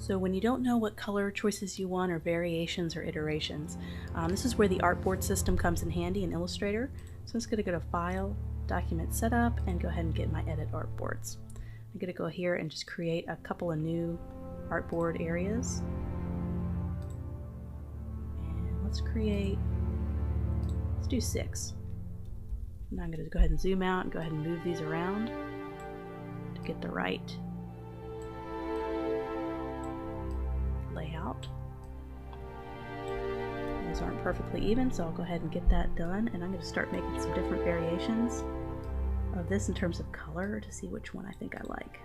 So when you don't know what color choices you want, or variations or iterations, this is where the artboard system comes in handy in Illustrator. So I'm just going to go to File, Document Setup, and go ahead and get my Edit Artboards. I'm going to go here and just create a couple of new artboard areas. And let's do 6. Now I'm going to go ahead and zoom out and go ahead and move these around to get the right layout. Those aren't perfectly even, so I'll go ahead and get that done, and I'm going to start making some different variations of this in terms of color to see which one I think I like.